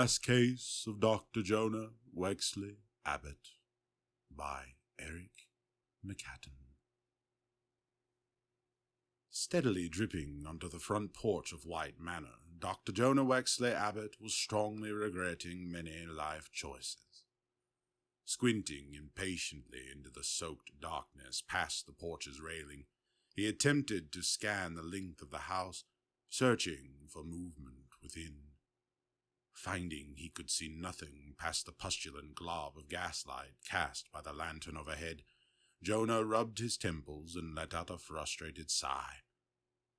Last Case of Dr. Jonah Wexley Abbott by Erik, McHatton. Steadily dripping onto the front porch of White Manor, Dr. Jonah Wexley Abbott was strongly regretting many life choices. Squinting impatiently into the soaked darkness past the porch's railing, he attempted to scan the length of the house, searching for movement within. Finding he could see nothing past the pustulant glob of gaslight cast by the lantern overhead, Jonah rubbed his temples and let out a frustrated sigh.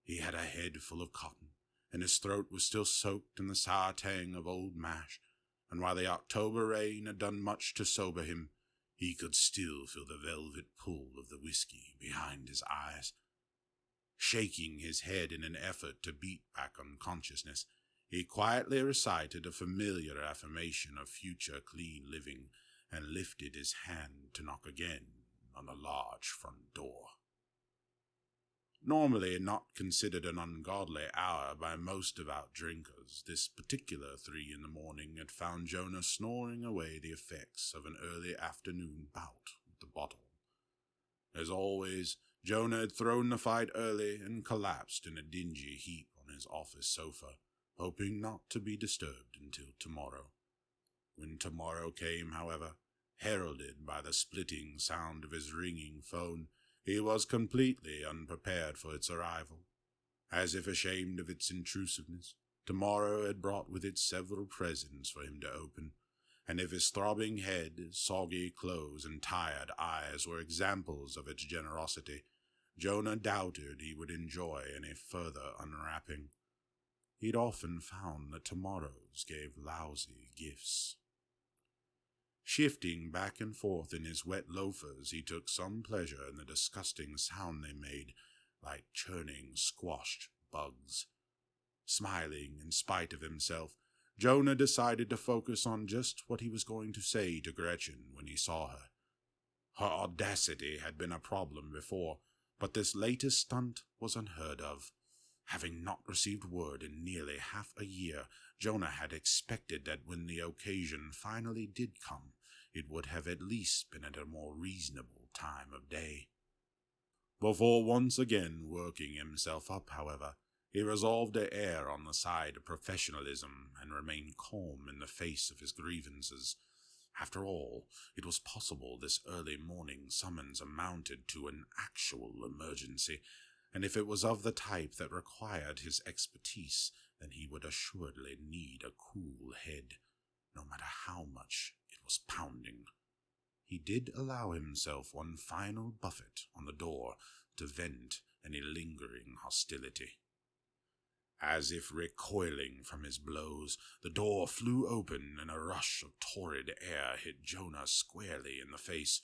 He had a head full of cotton, and his throat was still soaked in the sour tang of old mash, and while the October rain had done much to sober him, he could still feel the velvet pull of the whiskey behind his eyes. Shaking his head in an effort to beat back unconsciousness, he quietly recited a familiar affirmation of future clean living and lifted his hand to knock again on the large front door. Normally not considered an ungodly hour by most devout drinkers, this particular 3 in the morning had found Jonah snoring away the effects of an early afternoon bout with the bottle. As always, Jonah had thrown the fight early and collapsed in a dingy heap on his office sofa, hoping not to be disturbed until tomorrow. When tomorrow came, however, heralded by the splitting sound of his ringing phone, he was completely unprepared for its arrival. As if ashamed of its intrusiveness, tomorrow had brought with it several presents for him to open, and if his throbbing head, soggy clothes, and tired eyes were examples of its generosity, Jonah doubted he would enjoy any further unwrapping. He'd often found that tomorrows gave lousy gifts. Shifting back and forth in his wet loafers, he took some pleasure in the disgusting sound they made, like churning squashed bugs. Smiling in spite of himself, Jonah decided to focus on just what he was going to say to Gretchen when he saw her. Her audacity had been a problem before, but this latest stunt was unheard of. Having not received word in nearly half a year, Jonah had expected that when the occasion finally did come, it would have at least been at a more reasonable time of day. Before once again working himself up, however, he resolved to err on the side of professionalism and remain calm in the face of his grievances. After all, it was possible this early morning summons amounted to an actual emergency, and if it was of the type that required his expertise, then he would assuredly need a cool head, no matter how much it was pounding. He did allow himself one final buffet on the door to vent any lingering hostility. As if recoiling from his blows, the door flew open and a rush of torrid air hit Jonah squarely in the face.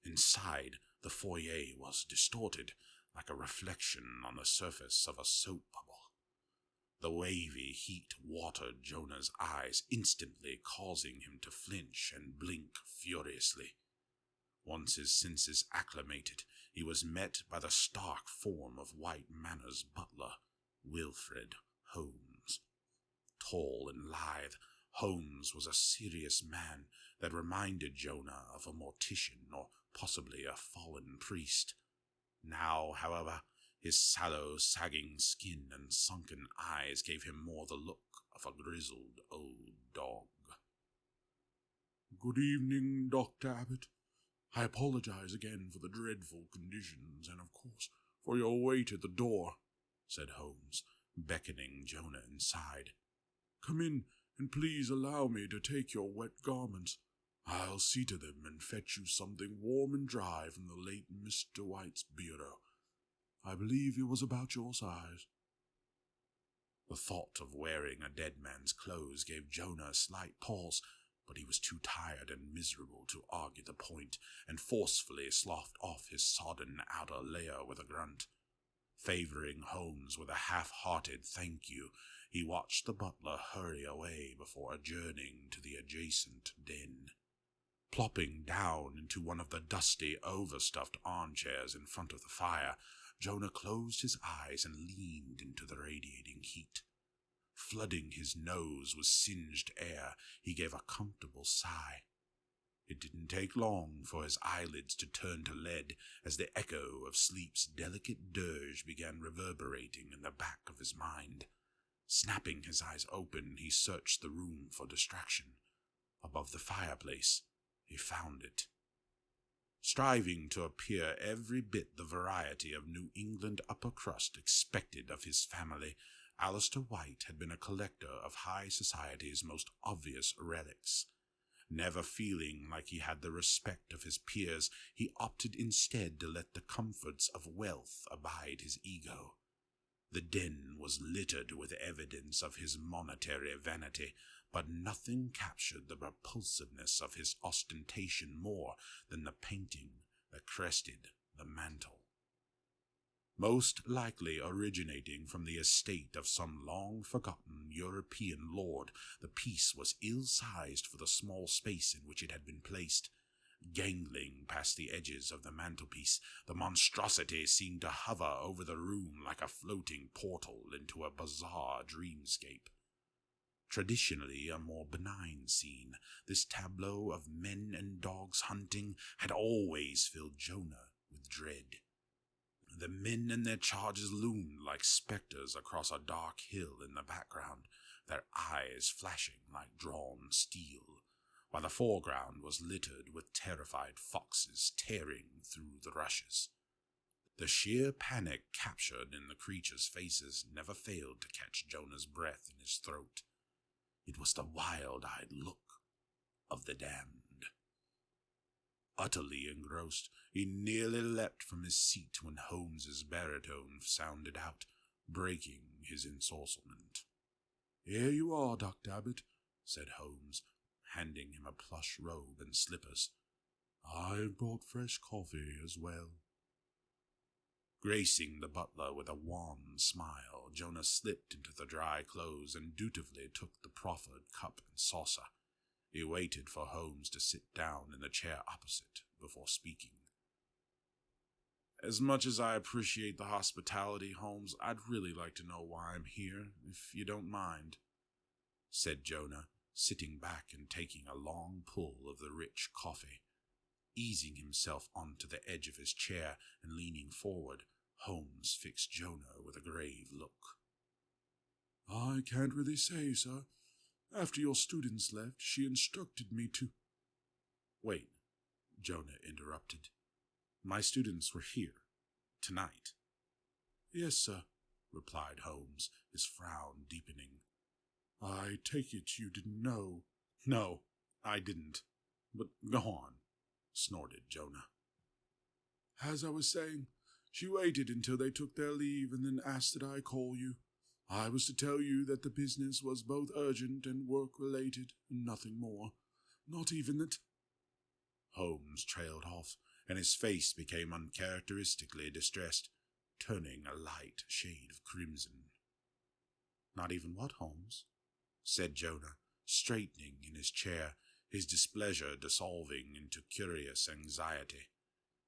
Inside, the foyer was distorted, like a reflection on the surface of a soap bubble. The wavy heat watered Jonah's eyes, instantly causing him to flinch and blink furiously. Once his senses acclimated, he was met by the stark form of White Manor's butler, Wilfred Holmes. Tall and lithe, Holmes was a serious man that reminded Jonah of a mortician or possibly a fallen priest. Now, however, his sallow, sagging skin and sunken eyes gave him more the look of a grizzled old dog. "Good evening, Dr. Abbott. I apologize again for the dreadful conditions and, of course, for your wait at the door," said Holmes, beckoning Jonah inside. "Come in, and please allow me to take your wet garments. I'll see to them and fetch you something warm and dry from the late Mr. White's bureau. I believe he was about your size." The thought of wearing a dead man's clothes gave Jonah a slight pause, but he was too tired and miserable to argue the point, and forcefully sloughed off his sodden outer layer with a grunt. Favoring Holmes with a half-hearted thank you, he watched the butler hurry away before adjourning to the adjacent den. Plopping down into one of the dusty, overstuffed armchairs in front of the fire, Jonah closed his eyes and leaned into the radiating heat. Flooding his nose with singed air, he gave a comfortable sigh. It didn't take long for his eyelids to turn to lead as the echo of sleep's delicate dirge began reverberating in the back of his mind. Snapping his eyes open, he searched the room for distraction. Above the fireplace, he found it. Striving to appear every bit the variety of New England upper crust expected of his family, Alistair White had been a collector of high society's most obvious relics. Never feeling like he had the respect of his peers, he opted instead to let the comforts of wealth abide his ego. The den was littered with evidence of his monetary vanity, but nothing captured the repulsiveness of his ostentation more than the painting that crested the mantel. Most likely originating from the estate of some long-forgotten European lord, the piece was ill-sized for the small space in which it had been placed. Gangling past the edges of the mantelpiece, the monstrosity seemed to hover over the room like a floating portal into a bizarre dreamscape. Traditionally a more benign scene, this tableau of men and dogs hunting had always filled Jonah with dread. The men and their charges loomed like specters across a dark hill in the background, their eyes flashing like drawn steel, while the foreground was littered with terrified foxes tearing through the rushes. The sheer panic captured in the creatures' faces never failed to catch Jonah's breath in his throat. It was the wild-eyed look of the damned. Utterly engrossed, he nearly leapt from his seat when Holmes's baritone sounded out, breaking his ensorcellement. "Here you are, Dr. Abbott," said Holmes, handing him a plush robe and slippers. "I brought fresh coffee as well." Gracing the butler with a wan smile, Jonah slipped into the dry clothes and dutifully took the proffered cup and saucer. He waited for Holmes to sit down in the chair opposite before speaking. "As much as I appreciate the hospitality, Holmes, I'd really like to know why I'm here, if you don't mind," said Jonah, sitting back and taking a long pull of the rich coffee. Easing himself onto the edge of his chair and leaning forward, Holmes fixed Jonah with a grave look. "I can't really say, sir. After your students left, she instructed me to—" "Wait," Jonah interrupted. "My students were here, tonight." "Yes, sir," replied Holmes, his frown deepening. "I take it you didn't know." "No, I didn't. But go on," snorted Jonah. "As I was saying, she waited until they took their leave and then asked that I call you. I was to tell you that the business was both urgent and work-related, and nothing more. Not even that—" Holmes trailed off, and his face became uncharacteristically distressed, turning a light shade of crimson. "Not even what, Holmes?" said Jonah, straightening in his chair, his displeasure dissolving into curious anxiety.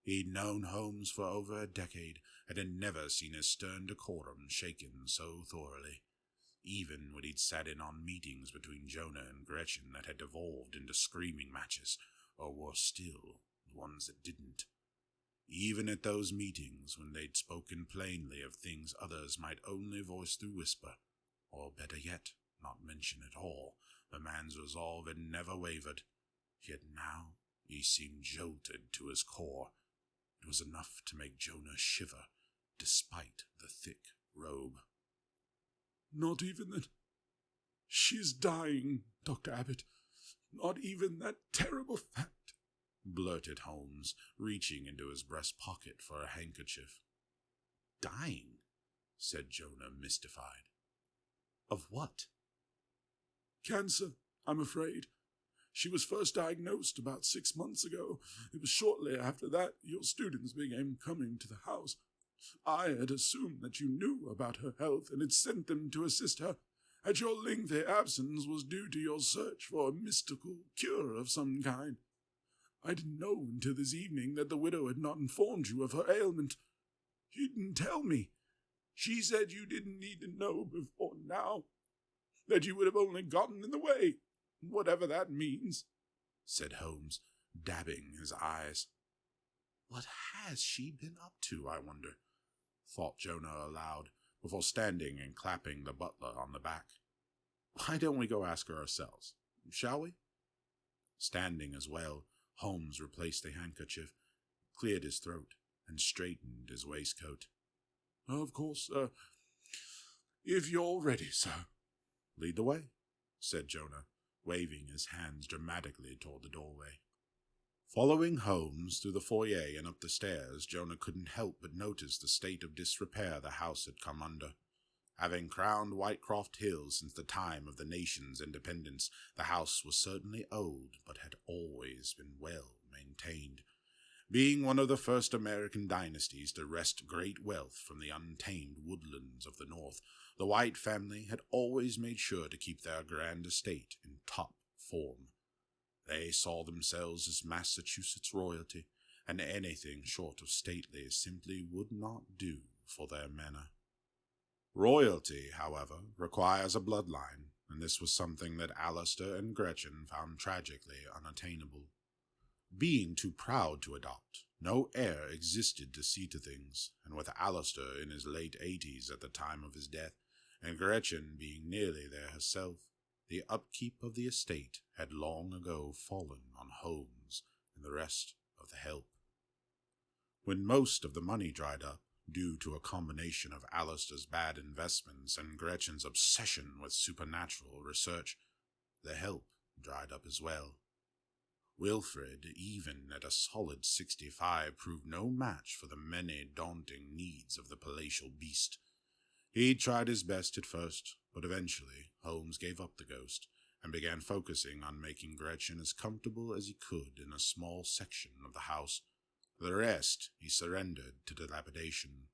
He'd known Holmes for over a decade and had never seen his stern decorum shaken so thoroughly, even when he'd sat in on meetings between Jonah and Gretchen that had devolved into screaming matches, or worse still, the ones that didn't. Even at those meetings when they'd spoken plainly of things others might only voice through whisper, or better yet, not mention at all, the man's resolve had never wavered. Yet now he seemed jolted to his core. It was enough to make Jonah shiver, despite the thick robe. "Not even that she's dying, Dr. Abbott. Not even that terrible fact," blurted Holmes, reaching into his breast pocket for a handkerchief. "Dying?" said Jonah, mystified. "Of what?" "Cancer, I'm afraid. She was first diagnosed about 6 months ago. It was shortly after that your students began coming to the house. I had assumed that you knew about her health and had sent them to assist her, as your lengthy absence was due to your search for a mystical cure of some kind. I didn't know until this evening that the widow had not informed you of her ailment. She didn't tell me. She said you didn't need to know before now. that you would have only gotten in the way, whatever that means," said Holmes, dabbing his eyes. "What has she been up to, I wonder?" thought Jonah aloud, before standing and clapping the butler on the back. "Why don't we go ask her ourselves, shall we?" Standing as well, Holmes replaced the handkerchief, cleared his throat, and straightened his waistcoat. "Of course, if you're ready, sir." "Lead the way," said Jonah, waving his hands dramatically toward the doorway. Following Holmes through the foyer and up the stairs, Jonah couldn't help but notice the state of disrepair the house had come under. Having crowned Whitecroft Hill since the time of the nation's independence, the house was certainly old, but had always been well maintained. Being one of the first American dynasties to wrest great wealth from the untamed woodlands of the North, the White family had always made sure to keep their grand estate in top form. They saw themselves as Massachusetts royalty, and anything short of stately simply would not do for their manner. Royalty, however, requires a bloodline, and this was something that Alistair and Gretchen found tragically unattainable. Being too proud to adopt, no heir existed to see to things, and with Alistair in his late 80s at the time of his death, and Gretchen being nearly there herself, the upkeep of the estate had long ago fallen on Holmes and the rest of the help. When most of the money dried up, due to a combination of Alistair's bad investments and Gretchen's obsession with supernatural research, the help dried up as well. Wilfred, even at a solid 65, proved no match for the many daunting needs of the palatial beast. He tried his best at first, but eventually Holmes gave up the ghost and began focusing on making Gretchen as comfortable as he could in a small section of the house. The rest he surrendered to dilapidation.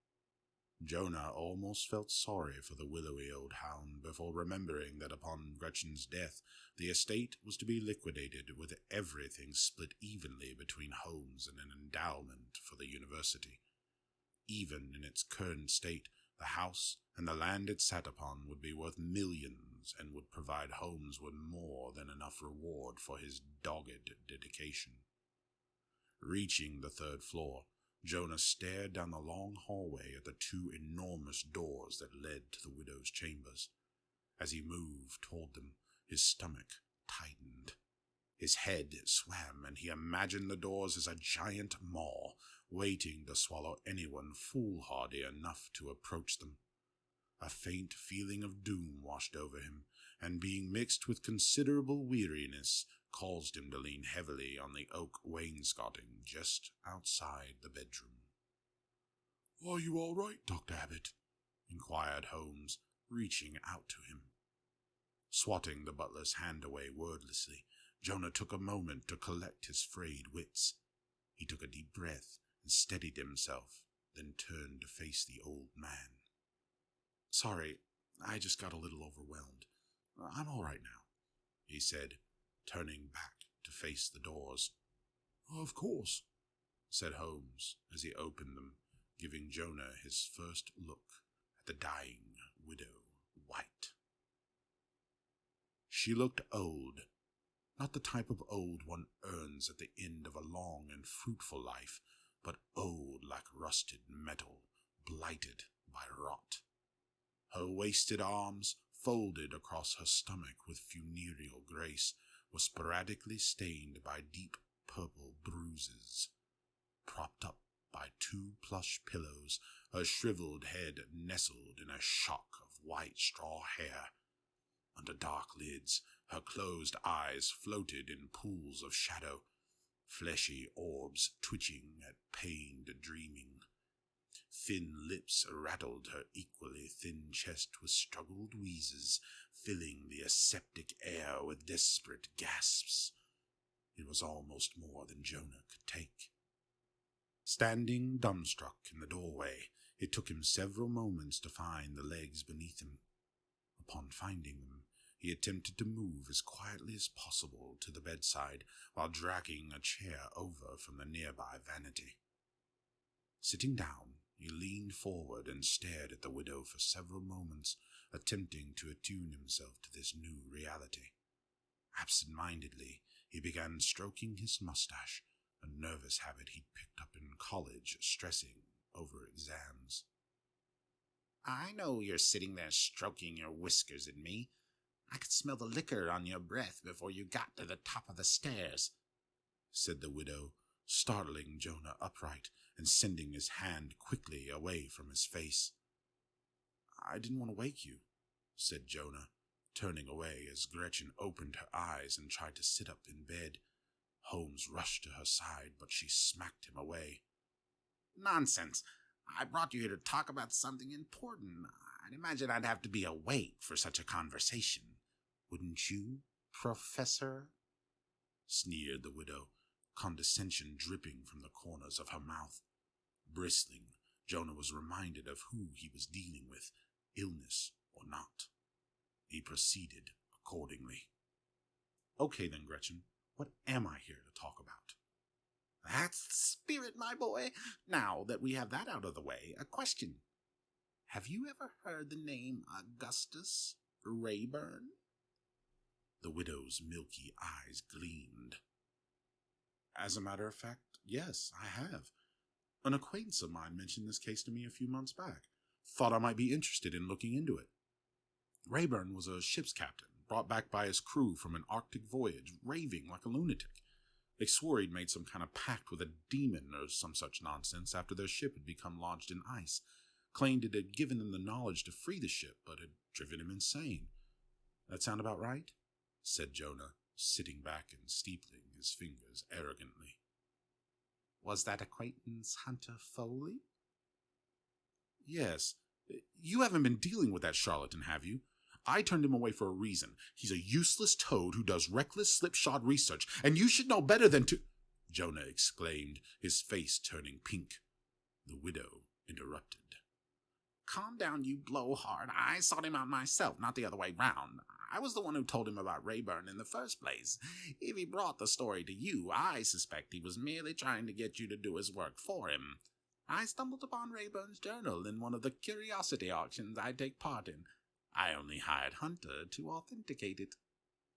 Jonah almost felt sorry for the willowy old hound before remembering that upon Gretchen's death the estate was to be liquidated, with everything split evenly between Holmes and an endowment for the university. Even in its current state, the house and the land it sat upon would be worth millions and would provide Holmes with more than enough reward for his dogged dedication. Reaching the third floor, Jonah stared down the long hallway at the two enormous doors that led to the widow's chambers. As he moved toward them, his stomach tightened. His head swam, and he imagined the doors as a giant maw, waiting to swallow anyone foolhardy enough to approach them. A faint feeling of doom washed over him, and being mixed with considerable weariness, caused him to lean heavily on the oak wainscoting just outside the bedroom. "Are you all right, Dr. Abbott?" inquired Holmes, reaching out to him. Swatting the butler's hand away wordlessly, Jonah took a moment to collect his frayed wits. He took a deep breath and steadied himself, then turned to face the old man. "Sorry, I just got a little overwhelmed. I'm all right now," he said, turning back to face the doors. "Of course," said Holmes as he opened them, giving Jonah his first look at the dying widow White. She looked old, not the type of old one earns at the end of a long and fruitful life, but old like rusted metal, blighted by rot. Her wasted arms, folded across her stomach with funereal grace, were sporadically stained by deep purple bruises. Propped up by two plush pillows, her shriveled head nestled in a shock of white straw hair. Under dark lids, her closed eyes floated in pools of shadow, fleshy orbs twitching at pained dreaming. Thin lips rattled her equally thin chest with struggled wheezes, filling the aseptic air with desperate gasps. It was almost more than Jonah could take. Standing dumbstruck in the doorway, it took him several moments to find the legs beneath him. Upon finding them, he attempted to move as quietly as possible to the bedside while dragging a chair over from the nearby vanity. Sitting down, he leaned forward and stared at the widow for several moments attempting to attune himself to this new reality. Absent-mindedly, he began stroking his mustache, a nervous habit he'd picked up in college, stressing over exams. "I know you're sitting there stroking your whiskers at me. I could smell the liquor on your breath before you got to the top of the stairs," said the widow, startling Jonah upright and sending his hand quickly away from his face. "I didn't want to wake you," said Jonah, turning away as Gretchen opened her eyes and tried to sit up in bed. Holmes rushed to her side, but she smacked him away. "Nonsense! I brought you here to talk about something important. I'd imagine I'd have to be awake for such a conversation. Wouldn't you, Professor?" sneered the widow, condescension dripping from the corners of her mouth. Bristling, Jonah was reminded of who he was dealing with, illness or not. He proceeded accordingly. "Okay then, Gretchen, what am I here to talk about?" "That's the spirit, my boy. Now that we have that out of the way, a question. Have you ever heard the name Augustus Rayburn?" The widow's milky eyes gleamed. "As a matter of fact, yes, I have. An acquaintance of mine mentioned this case to me a few months back. Thought I might be interested in looking into it. Rayburn was a ship's captain, brought back by his crew from an Arctic voyage, raving like a lunatic. They swore he'd made some kind of pact with a demon or some such nonsense after their ship had become lodged in ice. Claimed it had given them the knowledge to free the ship, but had driven him insane. That sound about right?" said Jonah, sitting back and steepling his fingers arrogantly. "Was that acquaintance Hunter Foley?" "Yes. You haven't been dealing with that charlatan, have you? I turned him away for a reason. He's a useless toad who does reckless slipshod research, and you should know better than to—" Jonah exclaimed, his face turning pink. The widow interrupted. "Calm down, you blowhard. I sought him out myself, not the other way round. I was the one who told him about Rayburn in the first place. If he brought the story to you, I suspect he was merely trying to get you to do his work for him. I stumbled upon Rayburn's journal in one of the curiosity auctions I take part in. I only hired Hunter to authenticate it.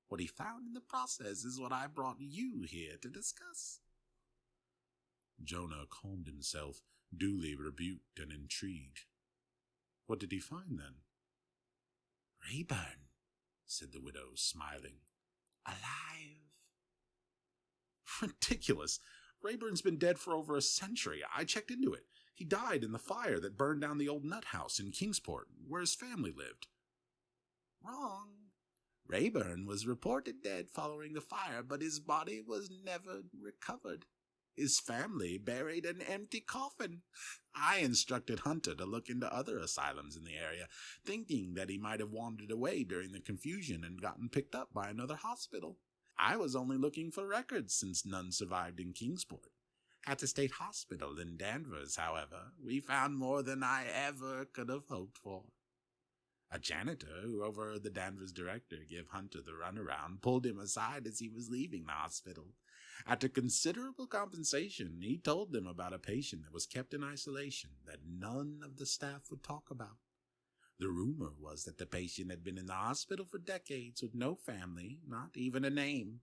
What he found in the process is what I brought you here to discuss." Jonah calmed himself, duly rebuked and intrigued. "What did he find, then?" "Rayburn," said the widow, smiling. "Alive." "Ridiculous. Rayburn's been dead for over a century. I checked into it. He died in the fire that burned down the old nut house in Kingsport, where his family lived." "Wrong. Rayburn was reported dead following the fire, but his body was never recovered. His family buried an empty coffin. I instructed Hunter to look into other asylums in the area, thinking that he might have wandered away during the confusion and gotten picked up by another hospital. I was only looking for records since none survived in Kingsport. At the state hospital in Danvers, however, we found more than I ever could have hoped for. A janitor who overheard the Danvers director give Hunter the runaround pulled him aside as he was leaving the hospital. After considerable compensation, he told them about a patient that was kept in isolation that none of the staff would talk about. The rumor was that the patient had been in the hospital for decades with no family, not even a name.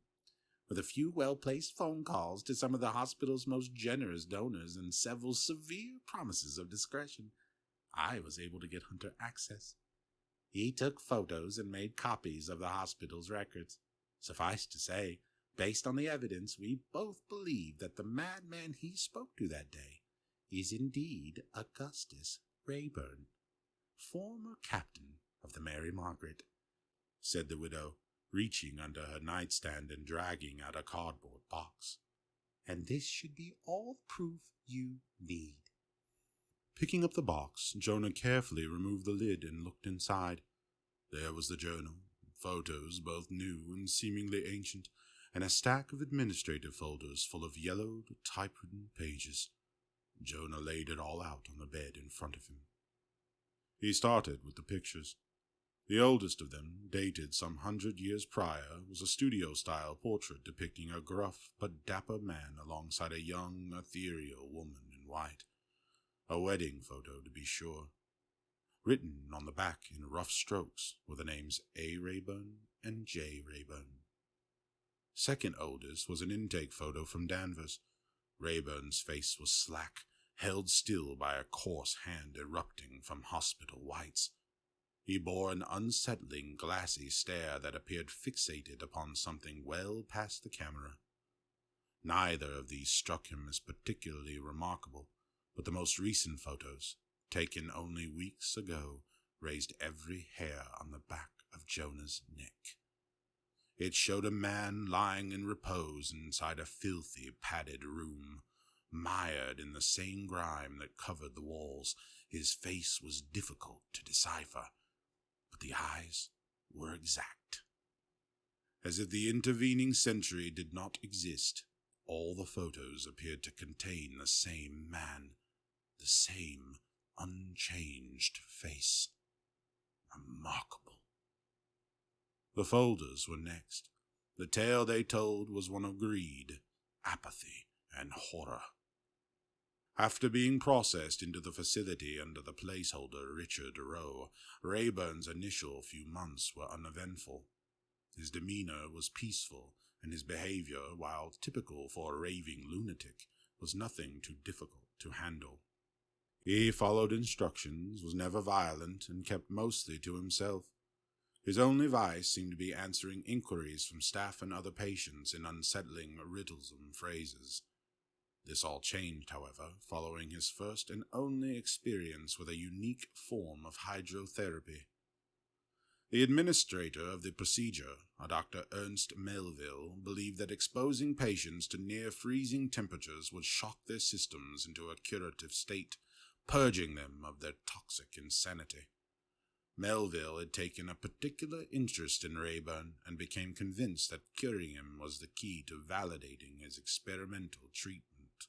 With a few well-placed phone calls to some of the hospital's most generous donors and several severe promises of discretion, I was able to get Hunter access. He took photos and made copies of the hospital's records. Suffice to say, based on the evidence, we both believe that the madman he spoke to that day is indeed Augustus Rayburn, former captain of the Mary Margaret," said the widow, reaching under her nightstand and dragging out a cardboard box. "And this should be all the proof you need." Picking up the box, Jonah carefully removed the lid and looked inside. There was the journal, photos both new and seemingly ancient, and a stack of administrative folders full of yellowed, typewritten pages. Jonah laid it all out on the bed in front of him. He started with the pictures. The oldest of them, dated some 100 years prior, was a studio-style portrait depicting a gruff but dapper man alongside a young, ethereal woman in white. A wedding photo, to be sure. Written on the back in rough strokes were the names A. Rayburn and J. Rayburn. Second oldest was an intake photo from Danvers. Rayburn's face was slack, held still by a coarse hand erupting from hospital whites. He bore an unsettling, glassy stare that appeared fixated upon something well past the camera. Neither of these struck him as particularly remarkable, but the most recent photos, taken only weeks ago, raised every hair on the back of Jonah's neck. It showed a man lying in repose inside a filthy, padded room, mired in the same grime that covered the walls. His face was difficult to decipher, but the eyes were exact. As if the intervening century did not exist, all the photos appeared to contain the same man, the same unchanged face. Remarkable. The folders were next. The tale they told was one of greed, apathy, and horror. After being processed into the facility under the placeholder Richard Rowe, Rayburn's initial few months were uneventful. His demeanor was peaceful, and his behavior, while typical for a raving lunatic, was nothing too difficult to handle. He followed instructions, was never violent, and kept mostly to himself. His only vice seemed to be answering inquiries from staff and other patients in unsettling riddlesome phrases. This all changed, however, following his first and only experience with a unique form of hydrotherapy. The administrator of the procedure, a Dr. Ernst Melville, believed that exposing patients to near-freezing temperatures would shock their systems into a curative state, purging them of their toxic insanity. Melville had taken a particular interest in Rayburn and became convinced that curing him was the key to validating his experimental treatment.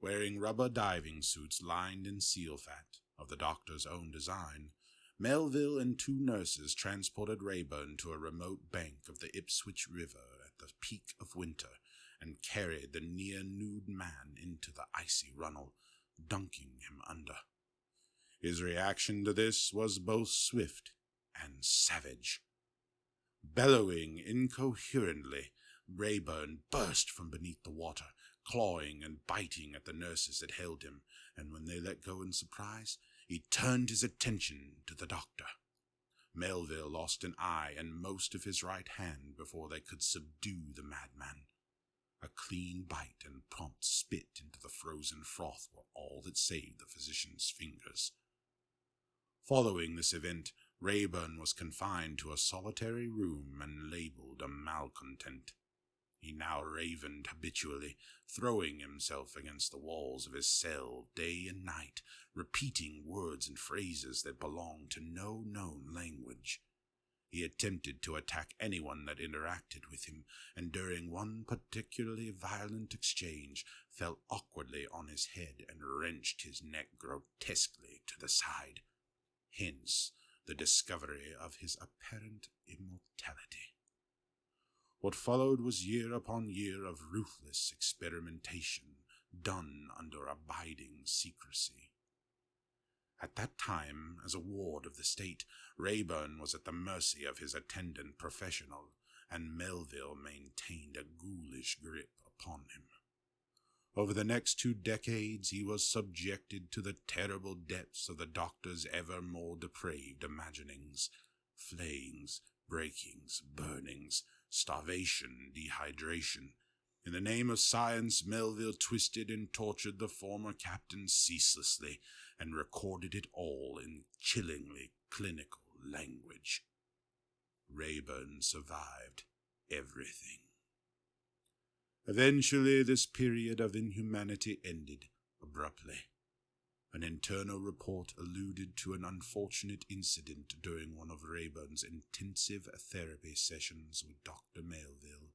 Wearing rubber diving suits lined in seal fat, of the doctor's own design, Melville and two nurses transported Rayburn to a remote bank of the Ipswich River at the peak of winter and carried the near-nude man into the icy runnel, dunking him under. His reaction to this was both swift and savage. Bellowing incoherently, Rayburn burst from beneath the water, clawing and biting at the nurses that held him, and when they let go in surprise, he turned his attention to the doctor. Melville lost an eye and most of his right hand before they could subdue the madman. A clean bite and prompt spit into the frozen froth were all that saved the physician's fingers. Following this event, Rayburn was confined to a solitary room and labeled a malcontent. He now ravened habitually, throwing himself against the walls of his cell day and night, repeating words and phrases that belonged to no known language. He attempted to attack anyone that interacted with him, and during one particularly violent exchange, fell awkwardly on his head and wrenched his neck grotesquely to the side. Hence, the discovery of his apparent immortality. What followed was year upon year of ruthless experimentation, done under abiding secrecy. At that time, as a ward of the state, Rayburn was at the mercy of his attendant professional, and Melville maintained a ghoulish grip upon him. Over the next 2 decades, he was subjected to the terrible depths of the doctor's ever more depraved imaginings: flayings, breakings, burnings, starvation, dehydration. In the name of science, Melville twisted and tortured the former captain ceaselessly, and recorded it all in chillingly clinical language. Rayburn survived everything. Eventually, this period of inhumanity ended abruptly. An internal report alluded to an unfortunate incident during one of Rayburn's intensive therapy sessions with Dr. Melville.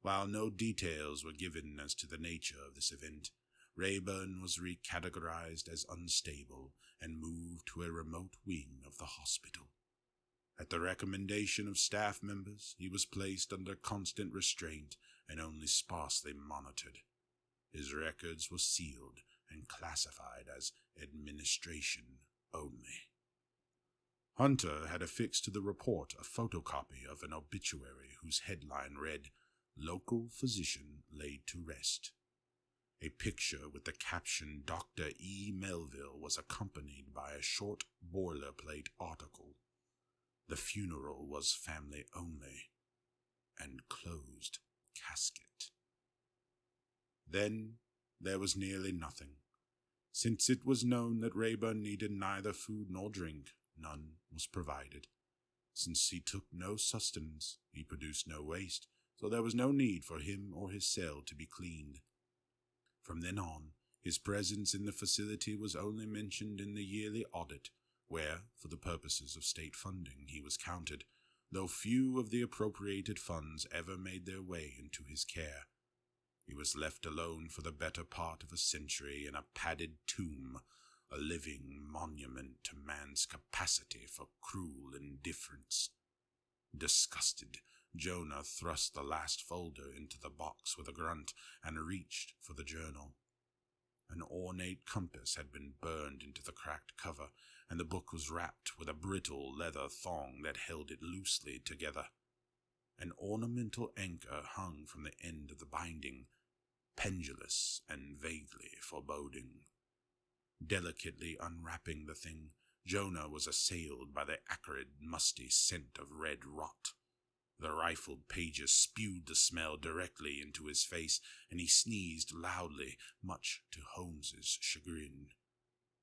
While no details were given as to the nature of this event, Rayburn was recategorized as unstable and moved to a remote wing of the hospital. At the recommendation of staff members, he was placed under constant restraint and only sparsely monitored. His records were sealed and classified as administration only. Hunter had affixed to the report a photocopy of an obituary whose headline read, "Local Physician Laid to Rest." A picture with the caption Dr. E. Melville was accompanied by a short boilerplate article. The funeral was family only, and closed casket. Then there was nearly nothing. Since it was known that Rayburn needed neither food nor drink, none was provided. Since he took no sustenance, he produced no waste, so there was no need for him or his cell to be cleaned. From then on, his presence in the facility was only mentioned in the yearly audit, where, for the purposes of state funding, he was counted, though few of the appropriated funds ever made their way into his care. He was left alone for the better part of a century in a padded tomb, a living monument to man's capacity for cruel indifference. Disgusted, Jonah thrust the last folder into the box with a grunt and reached for the journal. An ornate compass had been burned into the cracked cover, and the book was wrapped with a brittle leather thong that held it loosely together. An ornamental anchor hung from the end of the binding, pendulous and vaguely foreboding. Delicately unwrapping the thing, Jonah was assailed by the acrid, musty scent of red rot. The rifled pages spewed the smell directly into his face, and he sneezed loudly, much to Holmes's chagrin.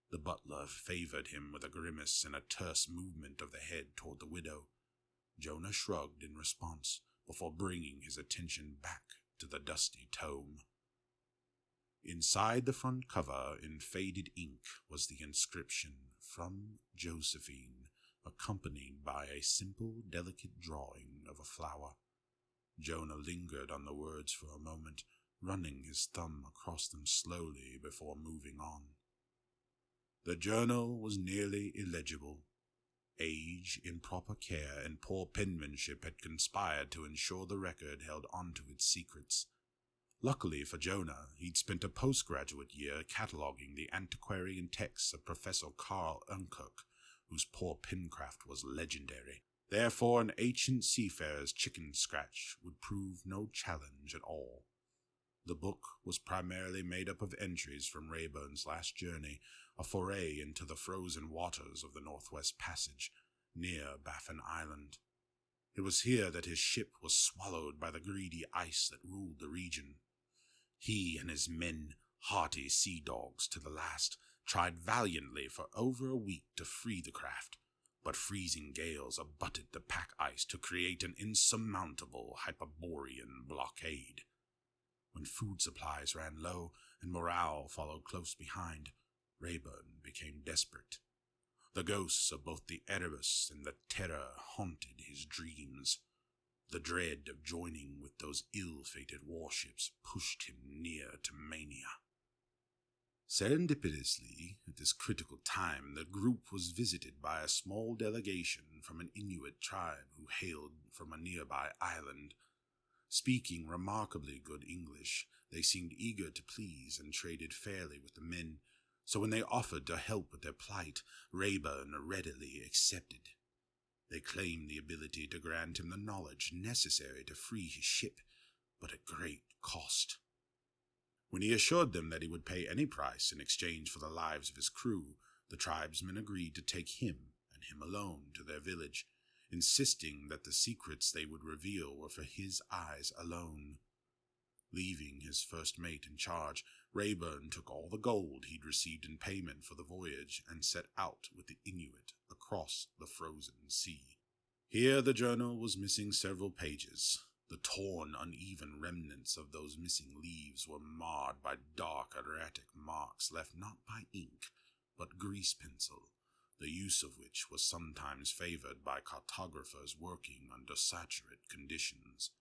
The butler favored him with a grimace and a terse movement of the head toward the widow. Jonah shrugged in response, before bringing his attention back to the dusty tome. Inside the front cover, in faded ink, was the inscription, "From Josephine," accompanied by a simple, delicate drawing of a flower. Jonah lingered on the words for a moment, running his thumb across them slowly before moving on. The journal was nearly illegible. Age, improper care, and poor penmanship had conspired to ensure the record held onto its secrets. Luckily for Jonah, he'd spent a postgraduate year cataloging the antiquarian texts of Professor Carl Unkirk, whose poor pencraft was legendary. Therefore, an ancient seafarer's chicken scratch would prove no challenge at all. The book was primarily made up of entries from Rayburn's last journey, a foray into the frozen waters of the Northwest Passage, near Baffin Island. It was here that his ship was swallowed by the greedy ice that ruled the region. He and his men, hearty sea dogs to the last, tried valiantly for over a week to free the craft, but freezing gales abutted the pack ice to create an insurmountable Hyperborean blockade. When food supplies ran low and morale followed close behind, Rayburn became desperate. The ghosts of both the Erebus and the Terror haunted his dreams. The dread of joining with those ill-fated warships pushed him near to mania. Serendipitously, at this critical time, the group was visited by a small delegation from an Inuit tribe who hailed from a nearby island. Speaking remarkably good English, they seemed eager to please and traded fairly with the men, so when they offered to help with their plight, Rayburn readily accepted. They claimed the ability to grant him the knowledge necessary to free his ship, but at great cost. When he assured them that he would pay any price in exchange for the lives of his crew, the tribesmen agreed to take him, and him alone, to their village, insisting that the secrets they would reveal were for his eyes alone. Leaving his first mate in charge, Rayburn took all the gold he'd received in payment for the voyage and set out with the Inuit across the frozen sea. Here the journal was missing several pages. The torn, uneven remnants of those missing leaves were marred by dark, erratic marks left not by ink, but grease pencil, the use of which was sometimes favored by cartographers working under saturate conditions.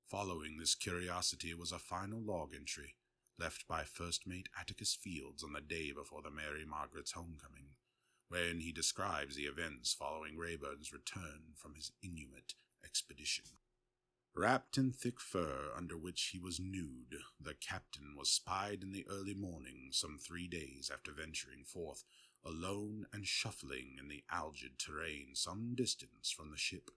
Following this curiosity was a final log entry, left by First Mate Atticus Fields on the day before the Mary Margaret's homecoming, wherein he describes the events following Rayburn's return from his Inuit expedition. Wrapped in thick fur under which he was nude, the captain was spied in the early morning, some 3 days after venturing forth, alone and shuffling in the algid terrain some distance from the ship.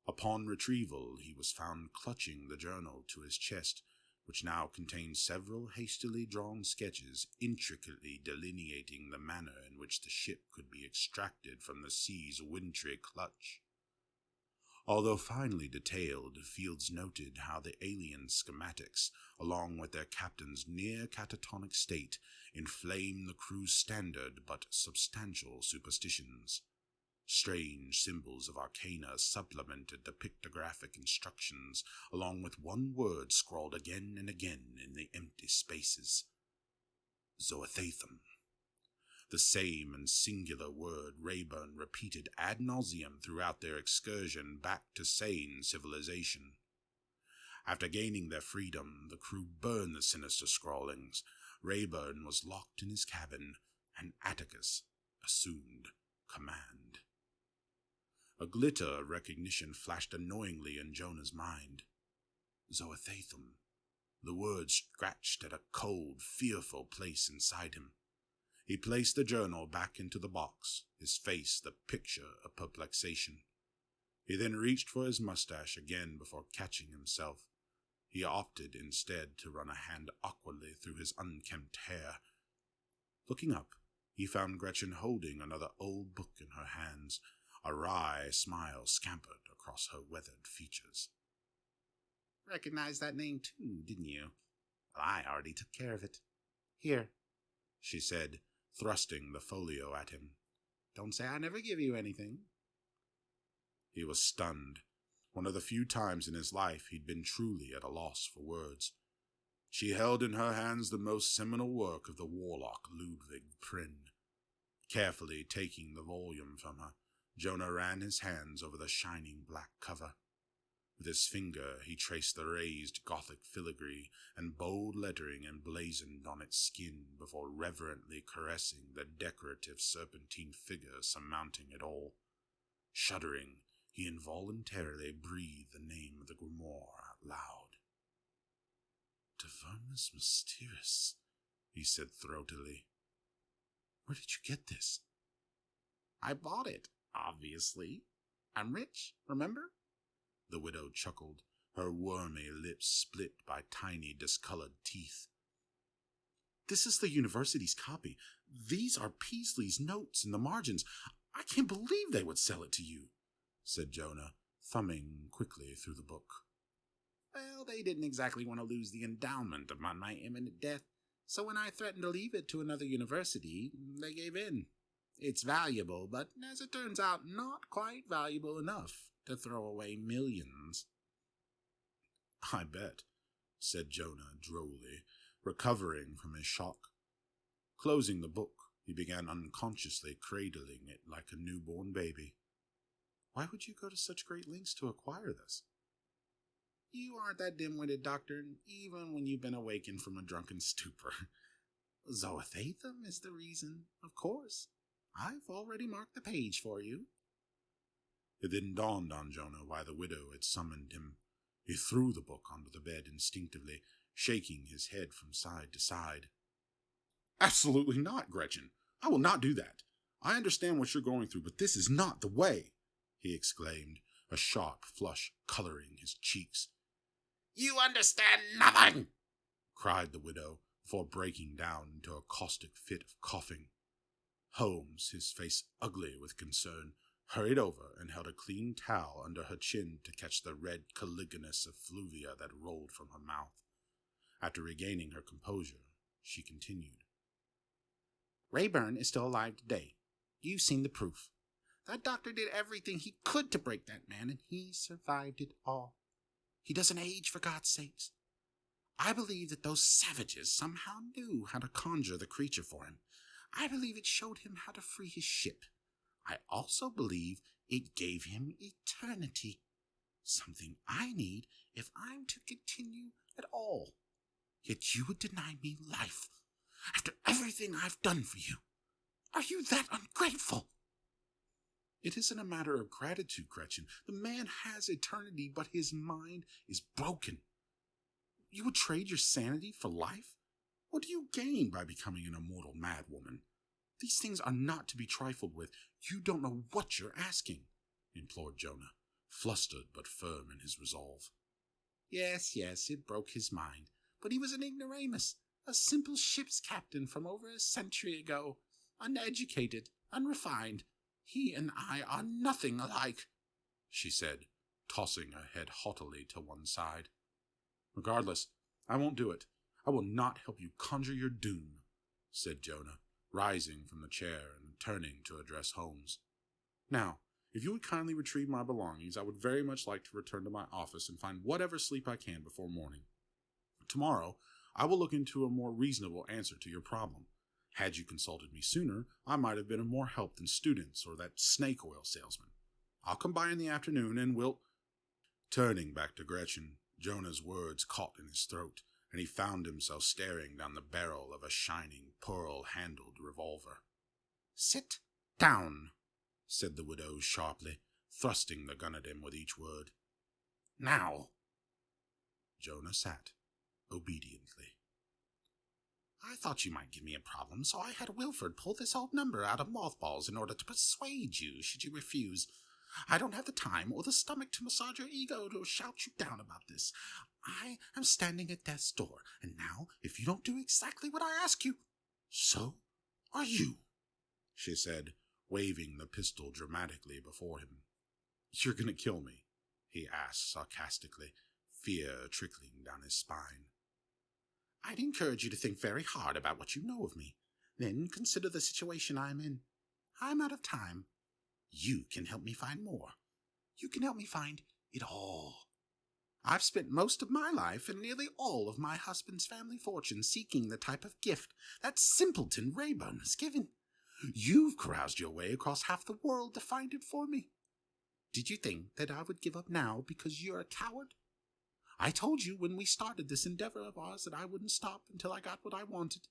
Upon retrieval, he was found clutching the journal to his chest, which now contained several hastily drawn sketches intricately delineating the manner in which the ship could be extracted from the sea's wintry clutch. Although finely detailed, Fields noted how the alien schematics, along with their captain's near catatonic state, inflame the crew's standard but substantial superstitions. Strange symbols of arcana supplemented the pictographic instructions, along with one word scrawled again and again in the empty spaces. Zoethathum. The same and singular word Rayburn repeated ad nauseum throughout their excursion back to sane civilization. After gaining their freedom, the crew burned the sinister scrawlings. Rayburn was locked in his cabin, and Atticus assumed command. A glitter of recognition flashed annoyingly in Jonah's mind. Zoethathum. The word scratched at a cold, fearful place inside him. He placed the journal back into the box, his face the picture of perplexation. He then reached for his mustache again before catching himself. He opted instead to run a hand awkwardly through his unkempt hair. Looking up, he found Gretchen holding another old book in her hands. A wry smile scampered across her weathered features. "Recognized that name too, didn't you? Well, I already took care of it. Here," she said, thrusting the folio at him. "Don't say I never give you anything." He was stunned. One of the few times in his life he'd been truly at a loss for words. She held in her hands the most seminal work of the warlock Ludwig Prynne. Carefully taking the volume from her, Jonah ran his hands over the shining black cover. With his finger he traced the raised Gothic filigree and bold lettering emblazoned on its skin before reverently caressing the decorative serpentine figure surmounting it all. Shuddering, he involuntarily breathed the name of the grimoire out loud. "Divernus Mysterious," he said throatily. "Where did you get this?" "I bought it, obviously. I'm rich, remember?" The widow chuckled, her wormy lips split by tiny discolored teeth. "This is the university's copy. These are Peasley's notes in the margins. I can't believe they would sell it to you," said Jonah, thumbing quickly through the book. "Well, they didn't exactly want to lose the endowment upon my imminent death, so when I threatened to leave it to another university, they gave in. It's valuable, but as it turns out, not quite valuable enough to throw away millions." "I bet," said Jonah drolly, recovering from his shock. Closing the book, he began unconsciously cradling it like a newborn baby. "Why would you go to such great lengths to acquire this?" "You aren't that dim-witted, Doctor, even when you've been awakened from a drunken stupor. Zoethathum is the reason, of course. I've already marked the page for you." It then dawned on Jonah why the widow had summoned him. He threw the book onto the bed instinctively, shaking his head from side to side. "Absolutely not, Gretchen. I will not do that. I understand what you're going through, but this is not the way," he exclaimed, a sharp flush coloring his cheeks. "You understand nothing!" cried the widow, before breaking down into a caustic fit of coughing. Holmes, his face ugly with concern, hurried over and held a clean towel under her chin to catch the red caliginous effluvia that rolled from her mouth. After regaining her composure, she continued. "Rayburn is still alive today. You've seen the proof. That doctor did everything he could to break that man, and he survived it all. He doesn't age, for God's sakes. I believe that those savages somehow knew how to conjure the creature for him. I believe it showed him how to free his ship. I also believe it gave him eternity. Something I need if I'm to continue at all. Yet you would deny me life after everything I've done for you. Are you that ungrateful?" "It isn't a matter of gratitude, Gretchen. The man has eternity, but his mind is broken. You would trade your sanity for life? What do you gain by becoming an immortal madwoman? These things are not to be trifled with. You don't know what you're asking, implored Jonah, flustered but firm in his resolve. Yes, it broke his mind, but he was an ignoramus, a simple ship's captain from over a century ago, uneducated, unrefined. He and I are nothing alike, she said, tossing her head haughtily to one side. Regardless, I won't do it. I will not help you conjure your doom, said Jonah, rising from the chair and turning to address Holmes. Now, if you would kindly retrieve my belongings, I would very much like to return to my office and find whatever sleep I can before morning. Tomorrow, I will look into a more reasonable answer to your problem. Had you consulted me sooner, I might have been of more help than students or that snake oil salesman. I'll come by in the afternoon and we'll... Turning back to Gretchen, Jonah's words caught in his throat, and he found himself staring down the barrel of a shining, pearl-handled revolver. Sit down, said the widow sharply, thrusting the gun at him with each word. Now. Jonah sat, obediently. I thought you might give me a problem, so I had Wilford pull this old number out of mothballs in order to persuade you, should you refuse. I don't have the time or the stomach to massage your ego to shout you down about this. I am standing at death's door, and now, if you don't do exactly what I ask you, so are you, she said, waving the pistol dramatically before him. You're going to kill me, he asked sarcastically, fear trickling down his spine. I'd encourage you to think very hard about what you know of me. Then consider the situation I'm in. I'm out of time. You can help me find more. You can help me find it all. I've spent most of my life and nearly all of my husband's family fortune seeking the type of gift that simpleton Rayburn has given. You've caroused your way across half the world to find it for me. Did you think that I would give up now because you're a coward? I told you when we started this endeavor of ours that I wouldn't stop until I got what I wanted.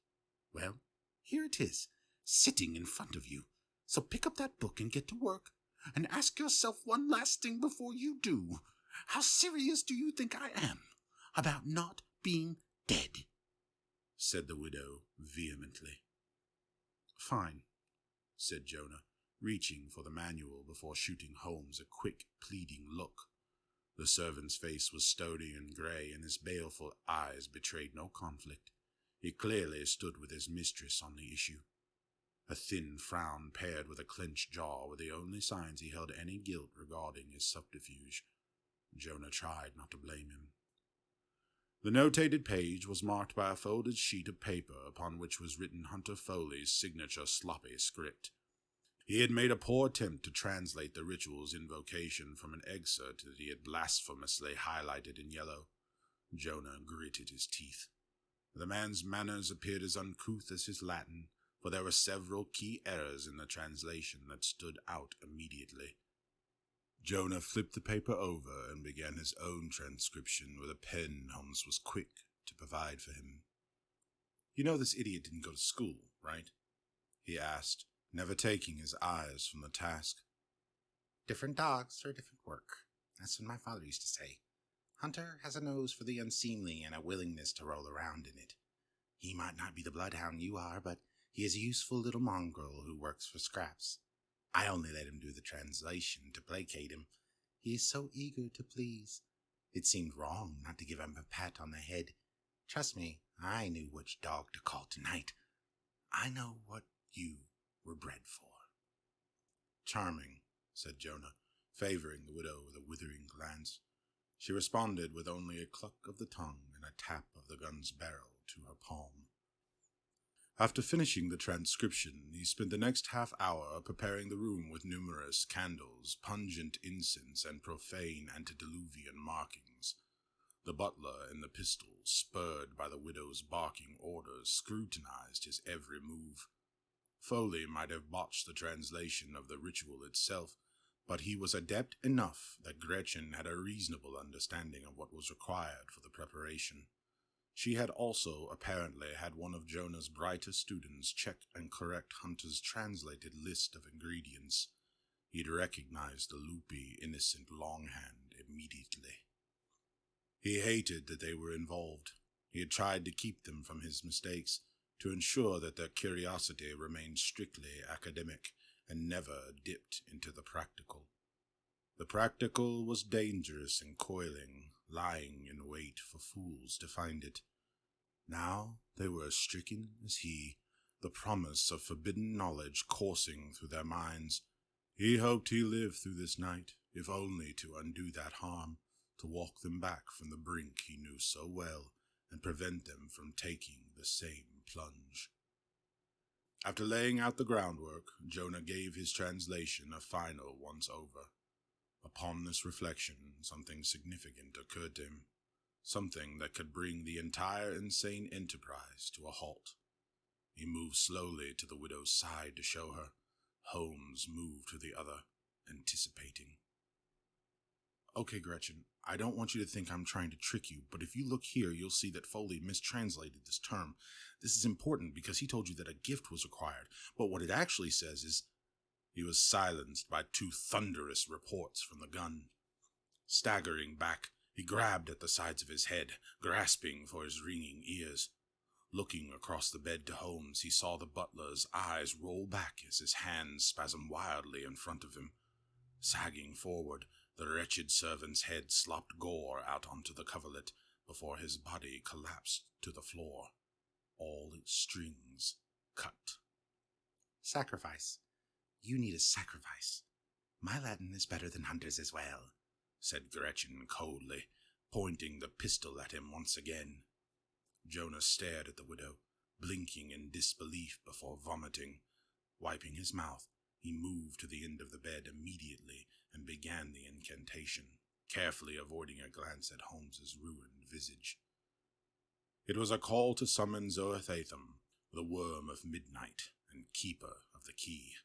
Well, here it is, sitting in front of you. So pick up that book and get to work, and ask yourself one last thing before you do. How serious do you think I am about not being dead? Said the widow vehemently. Fine, said Jonah, reaching for the manual before shooting Holmes a quick, pleading look. The servant's face was stony and grey, and his baleful eyes betrayed no conflict. He clearly stood with his mistress on the issue. A thin frown paired with a clenched jaw were the only signs he held any guilt regarding his subterfuge. Jonah tried not to blame him. The notated page was marked by a folded sheet of paper upon which was written Hunter Foley's signature sloppy script. He had made a poor attempt to translate the ritual's invocation from an excerpt that he had blasphemously highlighted in yellow. Jonah gritted his teeth. The man's manners appeared as uncouth as his Latin, for there were several key errors in the translation that stood out immediately. Jonah flipped the paper over and began his own transcription with a pen Holmes was quick to provide for him. You know this idiot didn't go to school, right? He asked, never taking his eyes from the task. Different dogs for different work. That's what my father used to say. Hunter has a nose for the unseemly and a willingness to roll around in it. He might not be the bloodhound you are, but he is a useful little mongrel who works for scraps. I only let him do the translation to placate him. He is so eager to please. It seemed wrong not to give him a pat on the head. Trust me, I knew which dog to call tonight. I know what you were bred for. Charming, said Jonah, favoring the widow with a withering glance. She responded with only a cluck of the tongue and a tap of the gun's barrel to her palm. After finishing the transcription, he spent the next half hour preparing the room with numerous candles, pungent incense, and profane antediluvian markings. The butler and the pistol, spurred by the widow's barking orders, scrutinized his every move. Foley might have botched the translation of the ritual itself, but he was adept enough that Gretchen had a reasonable understanding of what was required for the preparation. She had also apparently had one of Jonah's brightest students check and correct Hunter's translated list of ingredients. He'd recognized the loopy, innocent longhand immediately. He hated that they were involved. He had tried to keep them from his mistakes, to ensure that their curiosity remained strictly academic and never dipped into the practical. The practical was dangerous and coiling, lying in wait for fools to find it. Now they were as stricken as he, the promise of forbidden knowledge coursing through their minds. He hoped he lived through this night, if only to undo that harm, to walk them back from the brink he knew so well, and prevent them from taking the same plunge. After laying out the groundwork, Jonah gave his translation a final once-over. Upon this reflection, something significant occurred to him, something that could bring the entire insane enterprise to a halt. He moved slowly to the widow's side to show her. Holmes moved to the other, anticipating. "Okay, Gretchen, I don't want you to think I'm trying to trick you, but if you look here, you'll see that Foley mistranslated this term. This is important because he told you that a gift was required, but what it actually says is..." He was silenced by two thunderous reports from the gun. Staggering back, he grabbed at the sides of his head, grasping for his ringing ears. Looking across the bed to Holmes, he saw the butler's eyes roll back as his hands spasmed wildly in front of him. Sagging forward, the wretched servant's head slopped gore out onto the coverlet before his body collapsed to the floor, all its strings cut. "Sacrifice. You need a sacrifice. My Latin is better than Hunter's as well," said Gretchen coldly, pointing the pistol at him once again. Jonah stared at the widow, blinking in disbelief before vomiting. Wiping his mouth, he moved to the end of the bed immediately and began the incantation, carefully avoiding a glance at Holmes's ruined visage. It was a call to summon Zoethatham, the worm of midnight and keeper of the key.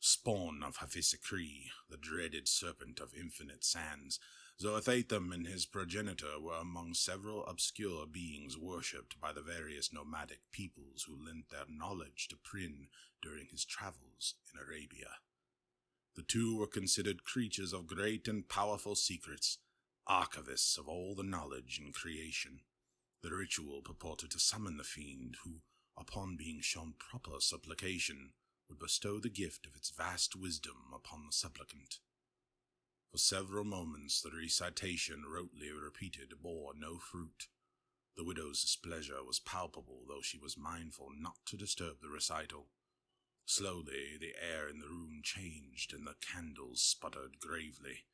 Spawn of Hafisakri, the dreaded serpent of infinite sands, Zoethatham and his progenitor were among several obscure beings worshipped by the various nomadic peoples who lent their knowledge to Prin during his travels in Arabia. The two were considered creatures of great and powerful secrets, archivists of all the knowledge in creation. The ritual purported to summon the fiend who, upon being shown proper supplication, would bestow the gift of its vast wisdom upon the supplicant. For several moments the recitation rotely repeated bore no fruit. The widow's displeasure was palpable, though she was mindful not to disturb the recital. Slowly the air in the room changed and the candles sputtered gravely.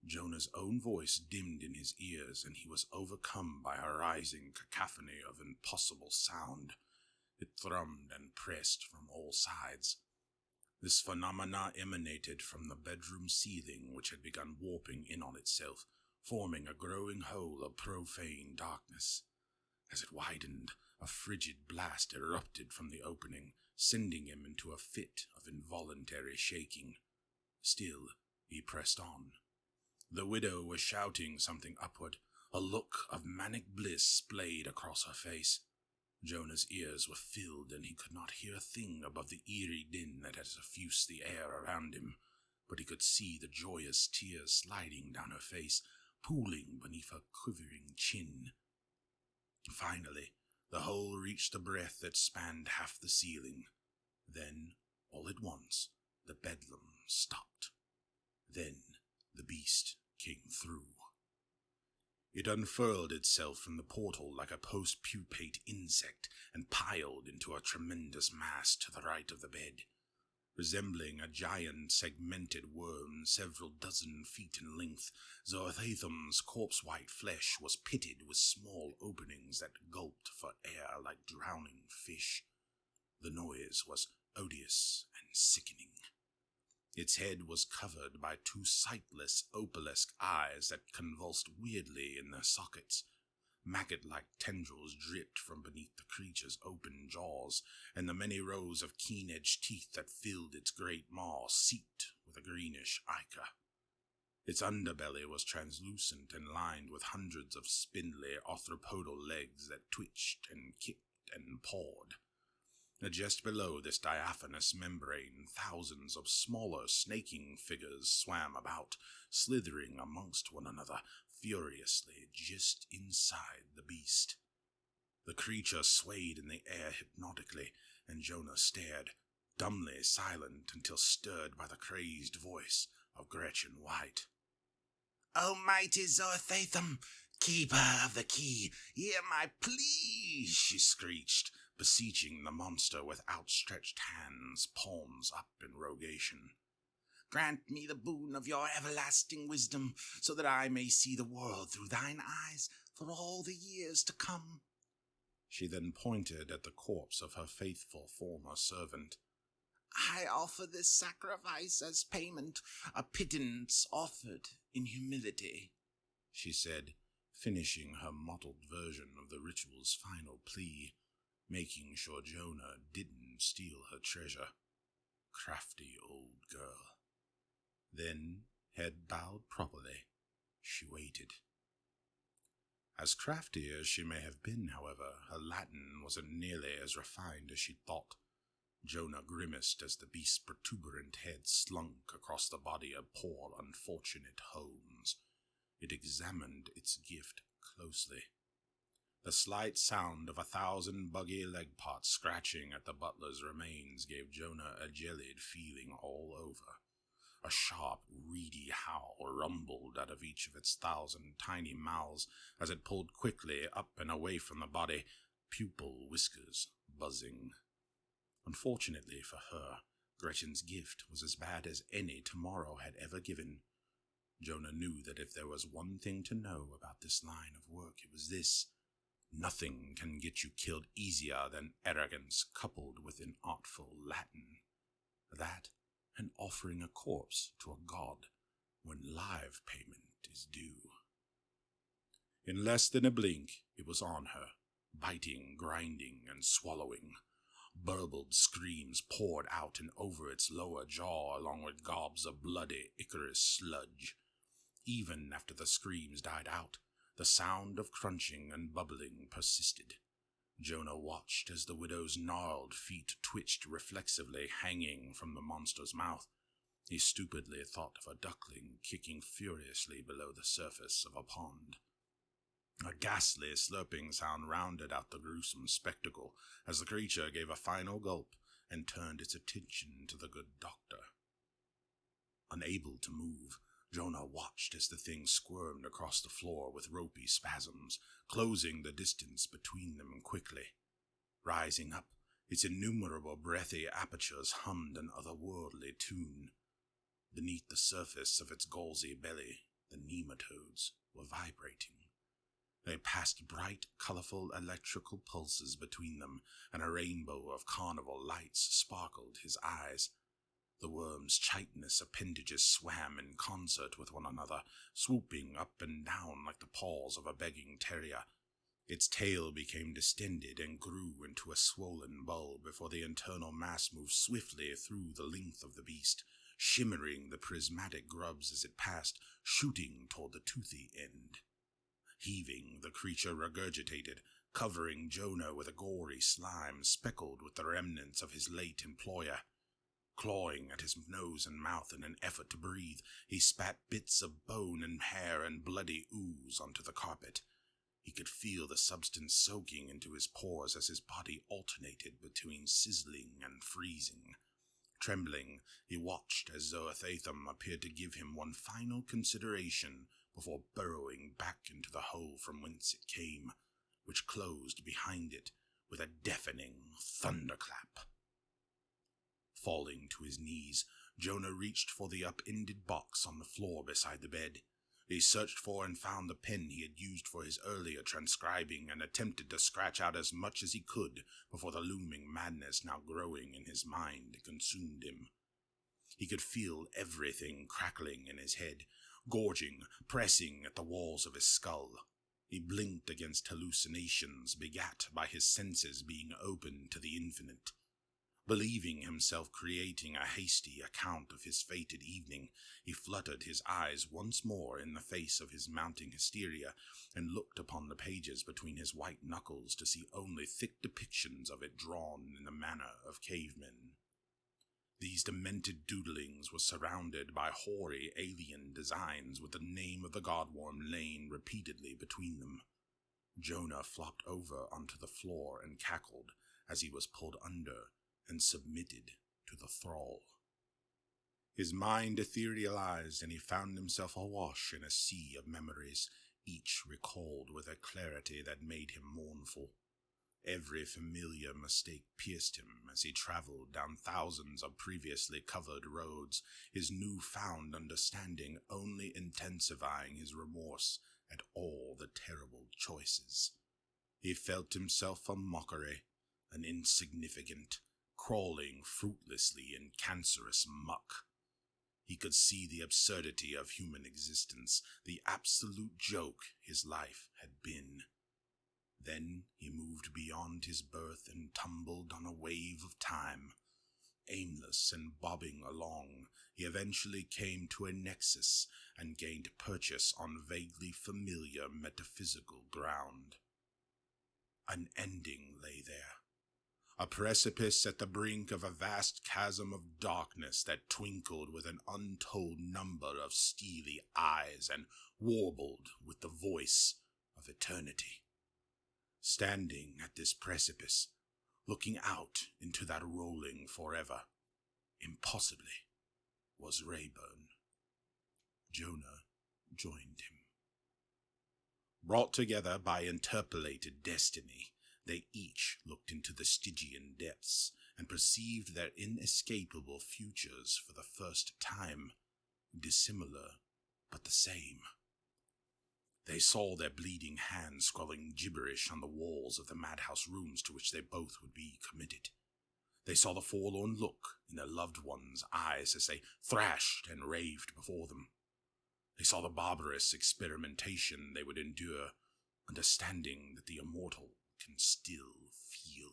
Jonah's own voice dimmed in his ears, and he was overcome by a rising cacophony of impossible sound. It thrummed and pressed from all sides. This phenomena emanated from the bedroom ceiling, which had begun warping in on itself, forming a growing hole of profane darkness. As it widened, a frigid blast erupted from the opening, sending him into a fit of involuntary shaking. Still, he pressed on. The widow was shouting something upward. A look of manic bliss splayed across her face. Jonah's ears were filled, and he could not hear a thing above the eerie din that had suffused the air around him, but he could see the joyous tears sliding down her face, pooling beneath her quivering chin. Finally, the hole reached a breadth that spanned half the ceiling. Then, all at once, the bedlam stopped. Then the beast came through. It unfurled itself from the portal like a post-pupate insect and piled into a tremendous mass to the right of the bed. Resembling a giant segmented worm several dozen feet in length, Zoethatham's corpse-white flesh was pitted with small openings that gulped for air like drowning fish. The noise was odious and sickening. Its head was covered by two sightless, opalesque eyes that convulsed weirdly in their sockets. Maggot-like tendrils dripped from beneath the creature's open jaws, and the many rows of keen-edged teeth that filled its great maw seeped with a greenish ichor. Its underbelly was translucent and lined with hundreds of spindly arthropodal legs that twitched and kicked and pawed. Just below this diaphanous membrane, thousands of smaller snaking figures swam about, slithering amongst one another furiously just inside the beast. The The creature swayed in the air hypnotically, and Jonah stared, dumbly silent until stirred by the crazed voice of Gretchen White. "Almighty Zoethatham, keeper of the key, hear my plea," she screeched, beseeching the monster with outstretched hands, palms up in rogation. "Grant me the boon of your everlasting wisdom, so that I may see the world through thine eyes for all the years to come." She then pointed at the corpse of her faithful former servant. "I offer this sacrifice as payment, a pittance offered in humility," she said, finishing her mottled version of the ritual's final plea, making sure Jonah didn't steal her treasure. Crafty old girl. Then, head bowed properly, she waited. As crafty as she may have been, however, her Latin wasn't nearly as refined as she thought. Jonah grimaced as the beast's protuberant head slunk across the body of poor unfortunate Holmes. It examined its gift closely. The slight sound of 1,000 buggy leg pots scratching at the butler's remains gave Jonah a jellied feeling all over. A sharp, reedy howl rumbled out of each of its 1,000 tiny mouths as it pulled quickly up and away from the body, pupil whiskers buzzing. Unfortunately for her, Gretchen's gift was as bad as any tomorrow had ever given. Jonah knew that if there was one thing to know about this line of work, it was this: nothing can get you killed easier than arrogance coupled with an artful Latin. That, and offering a corpse to a god when live payment is due. In less than a blink, it was on her, biting, grinding, and swallowing. Burbled screams poured out and over its lower jaw along with gobs of bloody Icarus sludge. Even after the screams died out, the sound of crunching and bubbling persisted. Jonah watched as the widow's gnarled feet twitched reflexively, hanging from the monster's mouth. He stupidly thought of a duckling kicking furiously below the surface of a pond. A ghastly slurping sound rounded out the gruesome spectacle as the creature gave a final gulp and turned its attention to the good doctor. Unable to move, Jonah watched as the thing squirmed across the floor with ropey spasms, closing the distance between them quickly. Rising up, its innumerable breathy apertures hummed an otherworldly tune. Beneath the surface of its gauzy belly, the nematodes were vibrating. They passed bright, colorful electrical pulses between them, and a rainbow of carnival lights sparkled his eyes. The worm's chitinous appendages swam in concert with one another, swooping up and down like the paws of a begging terrier. Its tail became distended and grew into a swollen bulb before the internal mass moved swiftly through the length of the beast, shimmering the prismatic grubs as it passed, shooting toward the toothy end. Heaving, the creature regurgitated, covering Jonah with a gory slime speckled with the remnants of his late employer. Clawing at his nose and mouth in an effort to breathe, he spat bits of bone and hair and bloody ooze onto the carpet. He could feel the substance soaking into his pores as his body alternated between sizzling and freezing. Trembling, he watched as Zoethatham appeared to give him one final consideration before burrowing back into the hole from whence it came, which closed behind it with a deafening thunderclap. Falling to his knees, Jonah reached for the upended box on the floor beside the bed. He searched for and found the pen he had used for his earlier transcribing and attempted to scratch out as much as he could before the looming madness now growing in his mind consumed him. He could feel everything crackling in his head, gorging, pressing at the walls of his skull. He blinked against hallucinations begat by his senses being open to the infinite. Believing himself creating a hasty account of his fated evening, he fluttered his eyes once more in the face of his mounting hysteria and looked upon the pages between his white knuckles to see only thick depictions of it drawn in the manner of cavemen. These demented doodlings were surrounded by hoary alien designs with the name of the godworm laying repeatedly between them. Jonah flopped over onto the floor and cackled as he was pulled under and submitted to the thrall. His mind etherealized, and he found himself awash in a sea of memories, each recalled with a clarity that made him mournful. Every familiar mistake pierced him as he traveled down thousands of previously covered roads, his new-found understanding only intensifying his remorse at all the terrible choices. He felt himself a mockery, an insignificant, crawling fruitlessly in cancerous muck. He could see the absurdity of human existence, the absolute joke his life had been. Then he moved beyond his birth and tumbled on a wave of time. Aimless and bobbing along, he eventually came to a nexus and gained purchase on vaguely familiar metaphysical ground. An ending lay there. A precipice at the brink of a vast chasm of darkness that twinkled with an untold number of steely eyes and warbled with the voice of eternity. Standing at this precipice, looking out into that rolling forever, impossibly, was Rayburn. Jonah joined him. Brought together by interpolated destiny, they each looked into the Stygian depths and perceived their inescapable futures for the first time, dissimilar but the same. They saw their bleeding hands scrawling gibberish on the walls of the madhouse rooms to which they both would be committed. They saw the forlorn look in their loved ones' eyes as they thrashed and raved before them. They saw the barbarous experimentation they would endure, understanding that the immortal can still feel.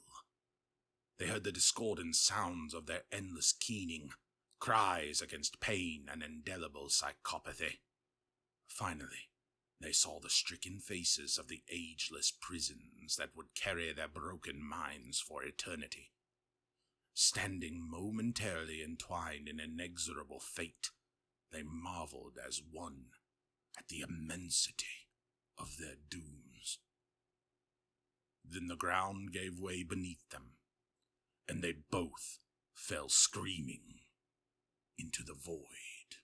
They heard the discordant sounds of their endless keening, cries against pain and indelible psychopathy. Finally, they saw the stricken faces of the ageless prisons that would carry their broken minds for eternity. Standing momentarily entwined in inexorable fate, they marveled as one at the immensity of their dooms. Then the ground gave way beneath them, and they both fell screaming into the void.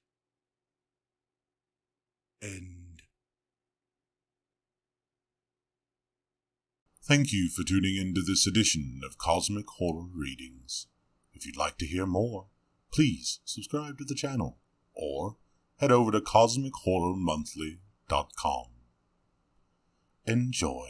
End. Thank you for tuning in to this edition of Cosmic Horror Readings. If you'd like to hear more, please subscribe to the channel or head over to cosmichorrormonthly.com. Enjoy.